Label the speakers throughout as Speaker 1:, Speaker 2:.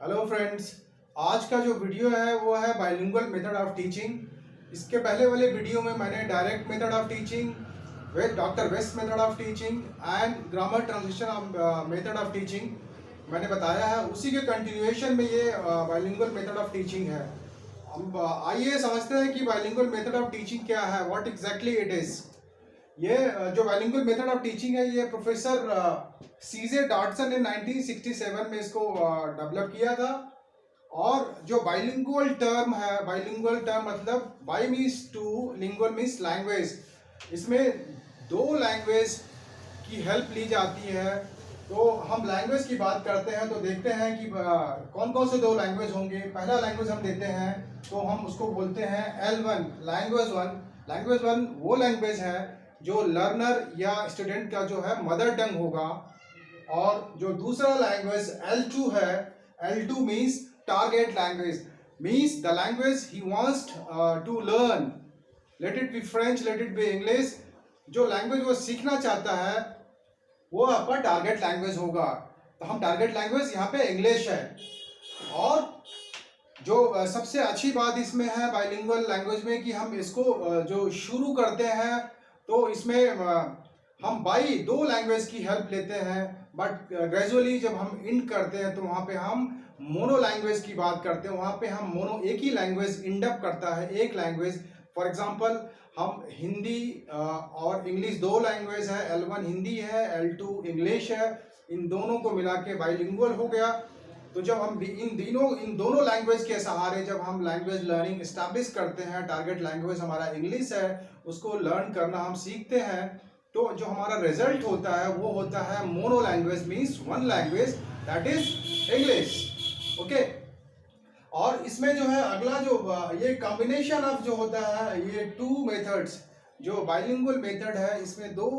Speaker 1: Hello friends, आज का जो वीडियो है वो है बाइलिंगुअल मेथड ऑफ टीचिंग। इसके पहले वाले वीडियो में मैंने direct method of teaching, doctor West method of teaching and grammar translation method of teaching मैंने बताया है। उसी के कंटिन्यूएशन में ये बाइलिंगुअल मेथड ऑफ टीचिंग है। हम आइए समझते हैं कि बाइलिंगुअल मेथड ऑफ टीचिंग क्या है, व्हाट एग्जैक्टली इट इज़। ये जो बाइलिंगुअल मेथड ऑफ टीचिंग है ये प्रोफेसर सीजे डॉटसन ने 1967 में इसको डेवलप किया था। और जो बाइलिंगुअल टर्म है, बाइलिंगुअल टर्म मतलब bi means two, lingual means language. इसमें दो लैंग्वेज की हेल्प ली जाती है। तो हम लैंग्वेज की बात करते हैं तो देखते हैं कि कौन कौन से दो लैंग्वेज होंगे। पहला लैंग्वेज हम देते हैं तो हम उसको बोलते हैं L1, language one. Language one वो लैंग्वेज है जो लर्नर या स्टूडेंट का जो है मदर टंग होगा। और जो दूसरा लैंग्वेज L2 है, L2 means target language, means the language he wants to learn, let it be French, let it be English. जो लैंग्वेज वो सीखना चाहता है वो आपका टारगेट लैंग्वेज होगा। तो हम टारगेट लैंग्वेज यहाँ पे इंग्लिश है। और जो सबसे अच्छी बात इसमें है बाइलिंगुअल लैंग्वेज में कि हम इसको जो शुरू करते हैं तो इसमें हम बाई दो लैंग्वेज की हेल्प लेते हैं, बट ग्रेजुअली जब हम इंड करते हैं तो वहाँ पे हम मोनो लैंग्वेज की बात करते हैं। वहाँ पे हम मोनो एक ही लैंग्वेज इंड अप करता है, एक लैंग्वेज। फॉर एग्जांपल हम हिंदी और इंग्लिश दो लैंग्वेज है, L1 हिंदी है, L2 इंग्लिश है। इन दोनों को मिला के बाइलिंगुअल हो गया। तो जब हम इन दोनों लैंग्वेज के सहारे जब हम लैंग्वेज लर्निंग इस्टेब्लिश करते हैं, टारगेट लैंग्वेज हमारा इंग्लिश है, उसको लर्न करना हम सीखते हैं, तो जो हमारा रिजल्ट होता है वो होता है mono language, means one language, that is English. Okay. और इसमें जो है अगला जो ये कॉम्बिनेशन ऑफ जो होता है, ये टू मेथड्स, जो बाइलिंगुअल मेथड है इसमें दो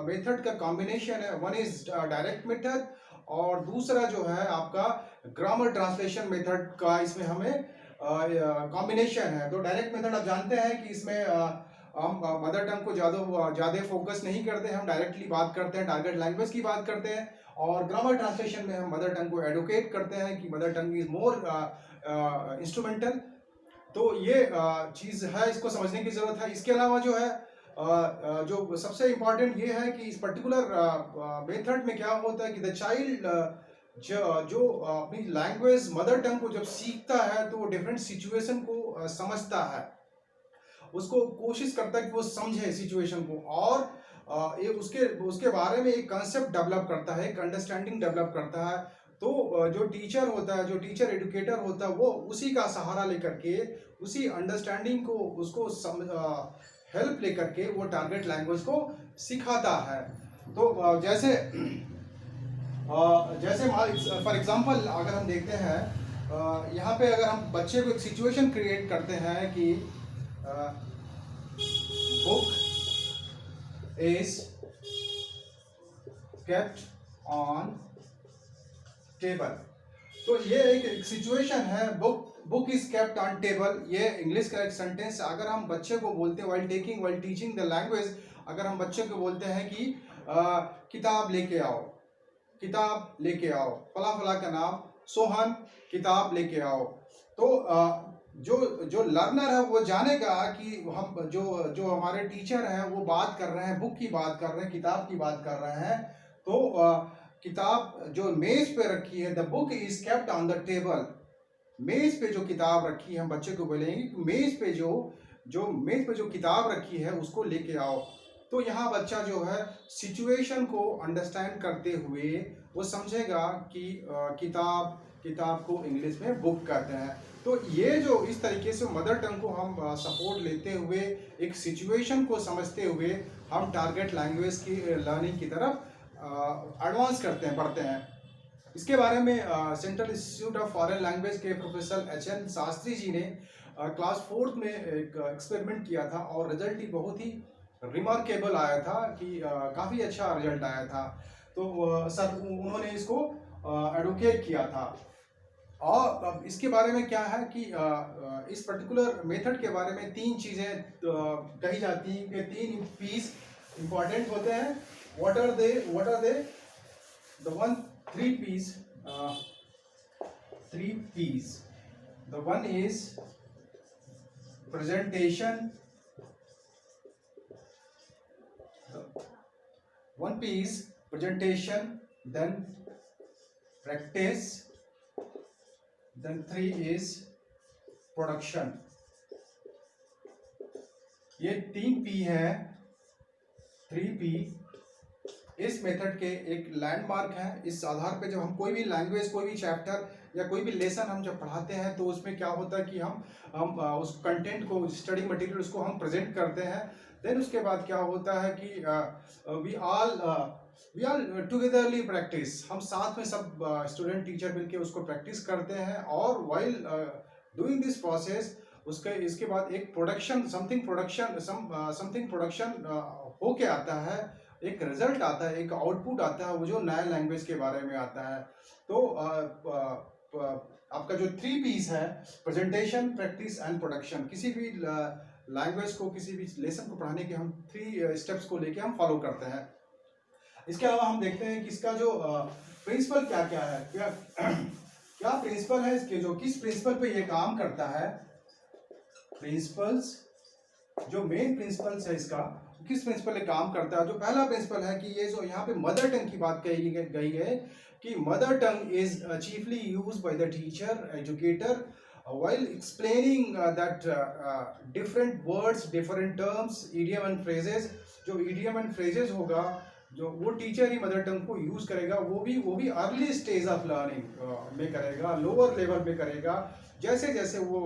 Speaker 1: मेथड का कॉम्बिनेशन है। वन इज डायरेक्ट मेथड और दूसरा जो है आपका ग्रामर ट्रांसलेशन मेथड का इसमें हमें कॉम्बिनेशन है। तो डायरेक्ट मेथड आप जानते हैं कि इसमें हम मदर टंग को ज़्यादा फोकस नहीं करते हैं, हम डायरेक्टली बात करते हैं, टारगेट लैंग्वेज की बात करते हैं। और ग्रामर ट्रांसलेशन में हम मदर टंग को एडुकेट करते हैं कि mother tongue is more instrumental. तो ये चीज़ है, इसको समझने की ज़रूरत है। इसके अलावा जो है जो सबसे इम्पॉर्टेंट ये है कि इस पर्टिकुलर मेथड में क्या होता है कि द चाइल्ड जो अपनी लैंग्वेज मदर टंग को जब सीखता है तो वो डिफरेंट सिचुएशन को समझता है, उसको कोशिश करता है कि वो समझे सिचुएशन को, और ये उसके बारे में एक कंसेप्ट डेवलप करता है, एक अंडरस्टैंडिंग डेवलप करता है। तो जो टीचर होता है, जो टीचर एजुकेटर होता है, वो उसी का सहारा लेकर के, उसी अंडरस्टैंडिंग को उसको हेल्प लेकर के वो टारगेट लैंग्वेज को सिखाता है। तो जैसे फॉर एग्जांपल अगर हम देखते हैं यहाँ पे, अगर हम बच्चे को एक सिचुएशन क्रिएट करते हैं कि book is kept on table. तो ये एक सिचुएशन है, book is kept on table. ये इंग्लिश का एक सेंटेंस। अगर हम बच्चे को बोलते हैं वाइल टीचिंग द लैंग्वेज, अगर हम बच्चे को बोलते हैं कि किताब लेके आओ, किताब लेके आओ, फला फला का नाम सोहन, किताब लेके आओ। तो जो लर्नर है वो जानेगा कि हम जो हमारे टीचर हैं वो बात कर रहे हैं, बुक की बात कर रहे हैं, किताब की बात कर रहे हैं। तो किताब जो मेज पे रखी है, the book is kept on the table. मेज पे जो किताब रखी है, हम बच्चे को बोलेंगे कि मेज पे जो किताब रखी है उसको लेके आओ। तो यहाँ बच्चा जो है सिचुएशन को अंडरस्टैंड करते हुए वो समझेगा कि किताब को इंग्लिश में बुक कहते हैं। तो ये जो इस तरीके से मदर टंग को हम सपोर्ट लेते हुए, एक सिचुएशन को समझते हुए हम टारगेट लैंग्वेज की लर्निंग की तरफ एडवांस करते हैं, बढ़ते हैं। इसके बारे में central institute of foreign language के प्रोफेसर HN शास्त्री जी ने क्लास 4th में एक एक्सपेरिमेंट किया था और रिजल्ट ही बहुत ही रिमार्केबल आया था कि काफ़ी अच्छा रिजल्ट आया था। तो सर उन्होंने इसको एडवोकेट किया था। और अब इसके बारे में क्या है कि इस पर्टिकुलर मेथड के बारे में तीन चीज़ें कही जाती हैं कि तीन पीस इंपॉर्टेंट होते हैं। What are they? The one 3 P's three P's. The one is presentation. One P is presentation, then practice, then three is production. ये तीन P है, 3P इस मेथड के एक लैंडमार्क है। इस आधार पे जब हम कोई भी लैंग्वेज, कोई भी चैप्टर या कोई भी लेसन हम जब पढ़ाते हैं तो उसमें क्या होता है कि हम उस कंटेंट को, स्टडी मटेरियल उसको हम प्रेजेंट करते हैं। देन उसके बाद क्या होता है कि वी ऑल टुगेदरली प्रैक्टिस, हम साथ में सब स्टूडेंट टीचर मिलके उसको प्रैक्टिस करते हैं। और वाइल डूइंग दिस प्रोसेस इसके बाद एक प्रोडक्शन, समथिंग प्रोडक्शन होके आता है, एक रिजल्ट आता है, एक आउटपुट आता है, वो जो नया लैंग्वेज के बारे में आता है। तो आपका जो 3 P's है, प्रेजेंटेशन, प्रैक्टिस एंड प्रोडक्शन, किसी भी लैंग्वेज को, किसी भी लेसन को पढ़ाने के हम 3 स्टेप्स को लेके हम फॉलो करते हैं। इसके अलावा हम देखते हैं कि इसका जो प्रिंसिपल क्या क्या है, क्या प्रिंसिपल है इसके, जो किस प्रिंसिपल पे ये काम करता है। प्रिंसिपल्स, जो मेन प्रिंसिपल्स है इसका, किस प्रिंसिपल पे काम करता है। जो पहला प्रिंसिपल है कि ये जो यहाँ पे मदर टंग की बात कही गई है कि mother tongue is chiefly used by the teacher, educator while explaining that different words, different terms, idiom and phrases। जो idiom and phrases होगा, जो वो टीचर ही मदर टंग को यूज करेगा, वो भी अर्ली स्टेज ऑफ लर्निंग में करेगा, लोअर लेवल में करेगा। जैसे जैसे वो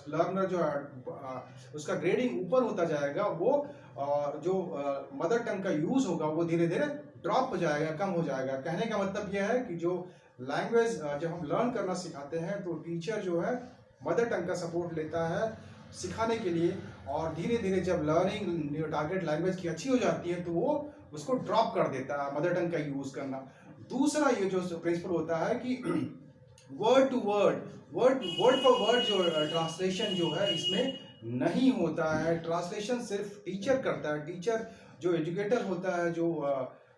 Speaker 1: लर्नर जो है उसका ग्रेडिंग ऊपर होता जाएगा, वो जो मदर टंग का यूज होगा वो धीरे धीरे ड्रॉप हो जाएगा, कम हो जाएगा। कहने का मतलब यह है कि जो लैंग्वेज जब हम लर्न करना सिखाते हैं तो टीचर जो है मदर टंग का सपोर्ट लेता है सिखाने के लिए, और धीरे धीरे जब लर्निंग टारगेट लैंग्वेज की अच्छी हो जाती है तो वो उसको ड्रॉप कर देता है मदर टंग का यूज करना। दूसरा ये जो प्रिंसिपल होता है कि word to word, word for word जो ट्रांसलेशन जो है इसमें नहीं होता है। ट्रांसलेशन सिर्फ टीचर करता है, टीचर जो एजुकेटर होता है जो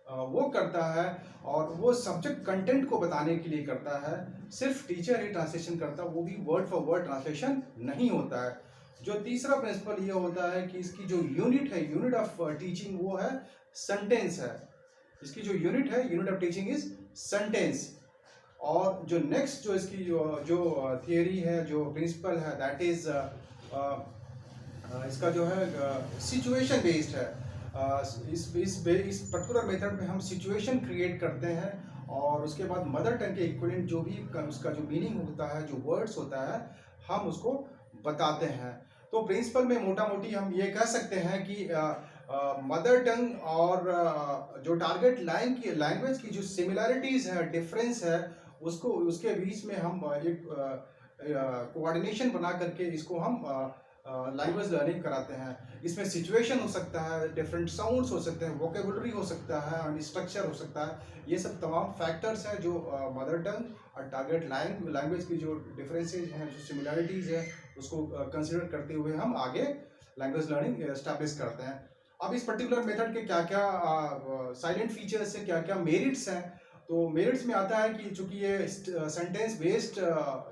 Speaker 1: वो करता है, और वो सब्जेक्ट कंटेंट को बताने के लिए करता है। सिर्फ टीचर ही ट्रांसलेशन करता है, वो भी वर्ड फॉर वर्ड ट्रांसलेशन नहीं होता है। जो तीसरा प्रिंसिपल ये होता है कि इसकी जो यूनिट है, यूनिट ऑफ टीचिंग, वो है सेंटेंस है। इसकी जो यूनिट है, unit of teaching is sentence. और जो नेक्स्ट जो इसकी जो थियरी है, जो प्रिंसिपल है, दैट इज इसका जो है सिचुएशन बेस्ड है। इस पर्टिकुलर मेथड में हम सिचुएशन क्रिएट करते हैं, और उसके बाद मदर टंग के इक्विवेलेंट जो भी उसका जो मीनिंग होता है, जो वर्ड्स होता है, हम उसको बताते हैं। तो प्रिंसिपल में मोटा मोटी हम ये कह सकते हैं कि मदर टंग और जो टारगेट लैंग्वेज की जो सिमिलैरिटीज़ है, डिफरेंस है, उसको उसके बीच में हम एक कोऑर्डिनेशन बना करके इसको हम लैंग्वेज लर्निंग कराते हैं। इसमें सिचुएशन हो सकता है, डिफरेंट साउंड्स हो सकते हैं, वोकेबुलरी हो सकता है, और स्ट्रक्चर हो सकता है। ये सब तमाम फैक्टर्स हैं जो मदर टंग और टारगेट लैंग्वेज की जो डिफरेंसेज हैं, जो सिमिलैरिटीज़ हैं, उसको कंसिडर करते हुए हम आगे लैंग्वेज लर्निंग एस्टैब्लिश करते हैं। अब इस पर्टिकुलर मेथड के क्या क्या साइलेंट फीचर्स हैं, क्या क्या मेरिट्स हैं। तो मेरिट्स में आता है कि चूंकि ये सेंटेंस बेस्ड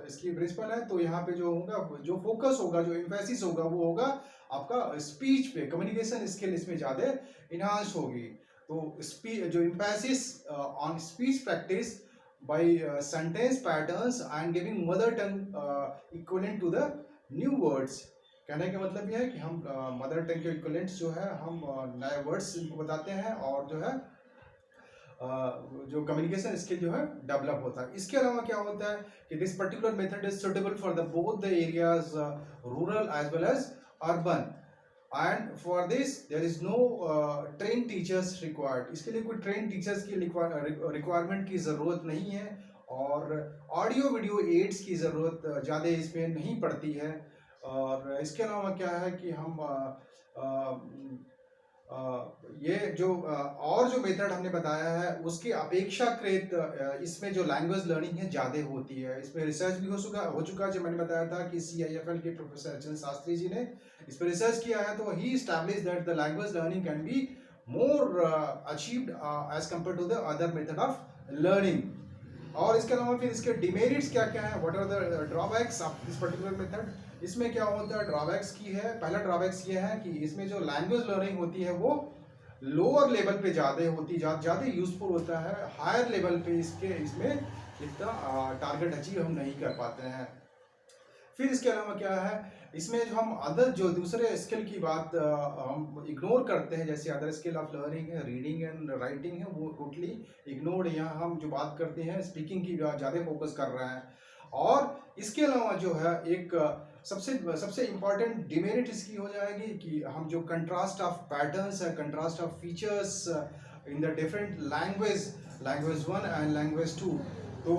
Speaker 1: इसकी प्रिंसिपल है, तो यहाँ पे जो होगा, जो फोकस होगा, जो एम्फेसिस होगा, वो होगा आपका स्पीच पे। कम्युनिकेशन स्किल इसमें ज़्यादा इन्हांस होगी। तो स्पीच जो emphasis on speech practice by sentence patterns and giving mother tongue equivalent to the new words. कहने का मतलब यह है कि हम मदर टंग के इक्विवेलेंट्स जो है हम नए वर्ड्स इनको बताते हैं, और जो है जो कम्युनिकेशन स्किल जो है डेवलप होता है। इसके अलावा क्या होता है कि this particular method is suitable for the both the areas rural as well as urban, and for this there is no train teachers required. इसके लिए कोई ट्रेन टीचर्स की रिक्वायरमेंट की ज़रूरत नहीं है, और ऑडियो वीडियो एड्स की ज़रूरत ज़्यादा इसमें नहीं पड़ती है। और इसके अलावा क्या है कि हम ये जो और जो मेथड हमने बताया है उसकी अपेक्षाकृत इसमें जो लैंग्वेज लर्निंग है ज़्यादा होती है। इसमें रिसर्च भी हो चुका जो मैंने बताया था कि CIFL के प्रोफेसर चंद्र शास्त्री जी ने इस पर रिसर्च किया है। तो he establish that the language learning can be more achieved as compare to the other method of learning. और इसके अलावा फिर इसके डिमेरिट्स क्या क्या है, what are the drawbacks of this particular method. इसमें क्या होता है, ड्रॉबैक्स की है, पहला ड्रॉबैक्स ये है कि इसमें जो लैंग्वेज लर्निंग होती है वो लोअर लेवल पे ज़्यादा होती, ज़्यादा यूजफुल होता है। हायर लेवल पे इसमें इतना टारगेट अचीव हम नहीं कर पाते हैं। फिर इसके अलावा क्या है, इसमें जो हम अदर जो दूसरे स्किल की बात हम इग्नोर करते हैं, जैसे अदर स्किल ऑफ लर्निंग है, रीडिंग एंड राइटिंग है, वो टोटली इग्नोर्ड। यहाँ हम जो बात करते हैं स्पीकिंग की ज़्यादा फोकस कर रहे हैं। और इसके अलावा जो है एक सबसे इम्पॉर्टेंट डिमेरिट इसकी हो जाएगी कि हम जो कंट्रास्ट ऑफ पैटर्न्स है, contrast of features in the different language 1 and language 2, तो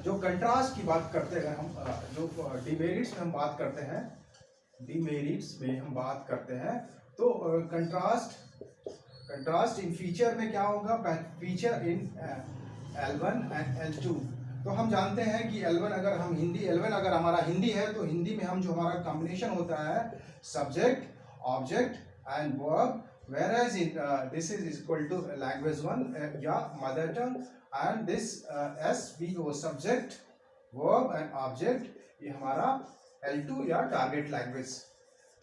Speaker 1: जो कंट्रास्ट की बात करते हैं हम, जो डिमेरिट्स में हम बात करते हैं, तो कंट्रास्ट इन फीचर में क्या होगा, feature in L1 and L2। तो हम जानते हैं कि L1 अगर हमारा हिंदी है, तो हिंदी में हम जो हमारा कॉम्बिनेशन होता है subject, object and verb, whereas this is equal to language 1 या mother tongue, and this SVO subject, verb and object, ये हमारा L2 या टारगेट लैंग्वेज।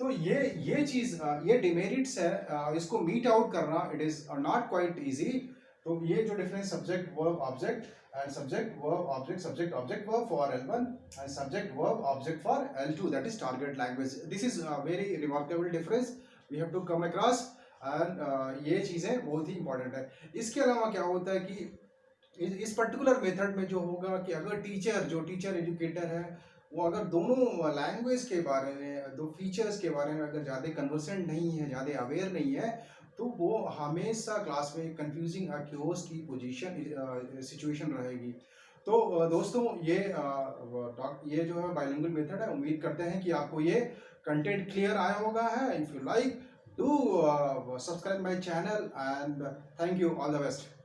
Speaker 1: तो ये चीज़ ये डिमेरिट्स है, इसको मीट आउट करना it is not quite easy. तो ये जो difference subject verb object and subject verb object, subject object verb for L1 and subject verb object for L2, that is target language. This is very remarkable difference we have to come across, and ये चीज़ें बहुत ही important है। इसके अलावा क्या होता है कि इस पर्टिकुलर मेथड में जो होगा कि अगर टीचर एजुकेटर है, वो अगर दोनों लैंग्वेज के बारे में, दो फीचर्स के बारे में अगर ज़्यादा कन्वर्सेंट नहीं है, ज़्यादा अवेयर नहीं है, तो वो हमेशा क्लास में कंफ्यूजिंग क्योस की सिचुएशन रहेगी। तो दोस्तों ये जो है बाइलिंगुअल मेथड है, उम्मीद करते हैं कि आपको ये कंटेंट क्लियर आया होगा है। If you like, do subscribe my channel, and thank you, all the best.